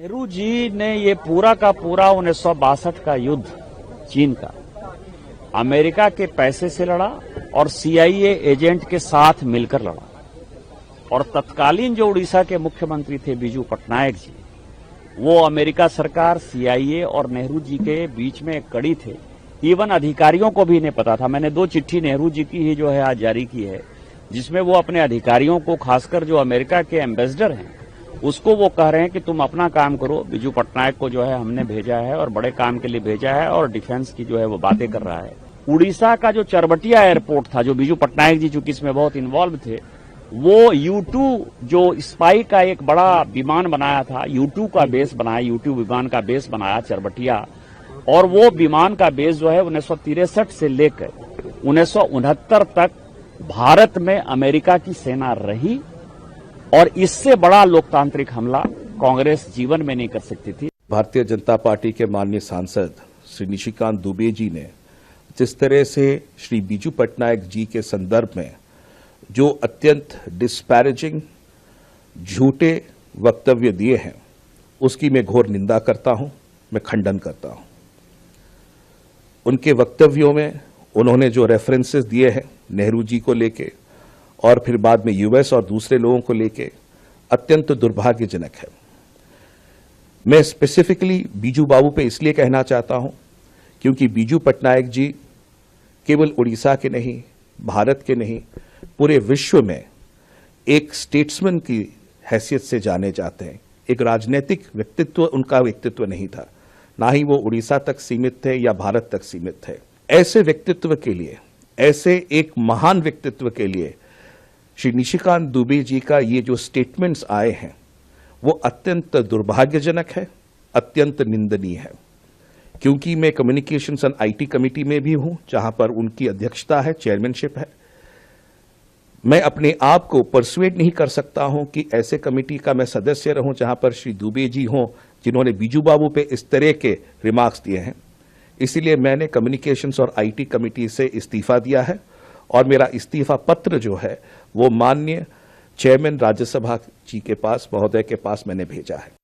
नेहरू जी ने ये पूरा का पूरा 1962 का युद्ध चीन का अमेरिका के पैसे से लड़ा और सीआईए एजेंट के साथ मिलकर लड़ा। और तत्कालीन जो उड़ीसा के मुख्यमंत्री थे बिजू पटनायक जी, वो अमेरिका सरकार, सीआईए और नेहरू जी के बीच में एक कड़ी थे। इवन अधिकारियों को भी नहीं पता था। मैंने 2 चिट्ठी नेहरू जी की ही जो है आज जारी की है, जिसमें वो अपने अधिकारियों को, खासकर जो अमेरिका के एम्बेसडर हैं, उसको वो कह रहे हैं कि तुम अपना काम करो। बिजू पटनायक को जो है हमने भेजा है और बड़े काम के लिए भेजा है और डिफेंस की जो है वो बातें कर रहा है। उड़ीसा का जो चरबटिया एयरपोर्ट था, जो बिजू पटनायक जी चूंकि इसमें बहुत इन्वॉल्व थे, वो U2 जो स्पाई का एक बड़ा विमान बनाया था, U2 का बेस बनाया, U2 विमान का बेस बनाया चरबटिया। और वो विमान का बेस जो है 1963 से लेकर 1969 तक भारत में अमेरिका की सेना रही। और इससे बड़ा लोकतांत्रिक हमला कांग्रेस जीवन में नहीं कर सकती थी। भारतीय जनता पार्टी के माननीय सांसद श्री निशिकांत दुबे जी ने जिस तरह से श्री बिजू पटनायक जी के संदर्भ में जो अत्यंत डिस्पैरेजिंग, झूठे वक्तव्य दिए हैं, उसकी मैं घोर निंदा करता हूं, मैं खंडन करता हूं। उनके वक्तव्यों में उन्होंने जो रेफरेंसेस दिए हैं नेहरू जी को लेके और फिर बाद में यूएस और दूसरे लोगों को लेके, अत्यंत दुर्भाग्यजनक है। मैं स्पेसिफिकली बीजू बाबू पे इसलिए कहना चाहता हूं क्योंकि बिजू पटनायक जी केवल उड़ीसा के नहीं, भारत के नहीं, पूरे विश्व में एक स्टेट्समैन की हैसियत से जाने जाते हैं। एक राजनीतिक व्यक्तित्व उनका व्यक्तित्व नहीं था, ना ही वो उड़ीसा तक सीमित थे या भारत तक सीमित थे। ऐसे व्यक्तित्व के लिए, ऐसे एक महान व्यक्तित्व के लिए श्री निशिकांत दुबे जी का ये जो स्टेटमेंट्स आए हैं वो अत्यंत दुर्भाग्यजनक है, अत्यंत निंदनीय है। क्योंकि मैं कम्युनिकेशंस एंड आईटी कमेटी में भी हूं, जहां पर उनकी अध्यक्षता है, चेयरमैनशिप है। मैं अपने आप को परसुएट नहीं कर सकता हूं कि ऐसे कमेटी का मैं सदस्य रहूं जहां पर श्री दुबे जी हों जिन्होंने बिजू बाबू पे इस तरह के रिमार्क्स दिए हैं। इसीलिए मैंने कम्युनिकेशंस और आईटी कमेटी से इस्तीफा दिया है और मेरा इस्तीफा पत्र जो है वो माननीय चेयरमैन राज्यसभा जी के पास, महोदय के पास मैंने भेजा है।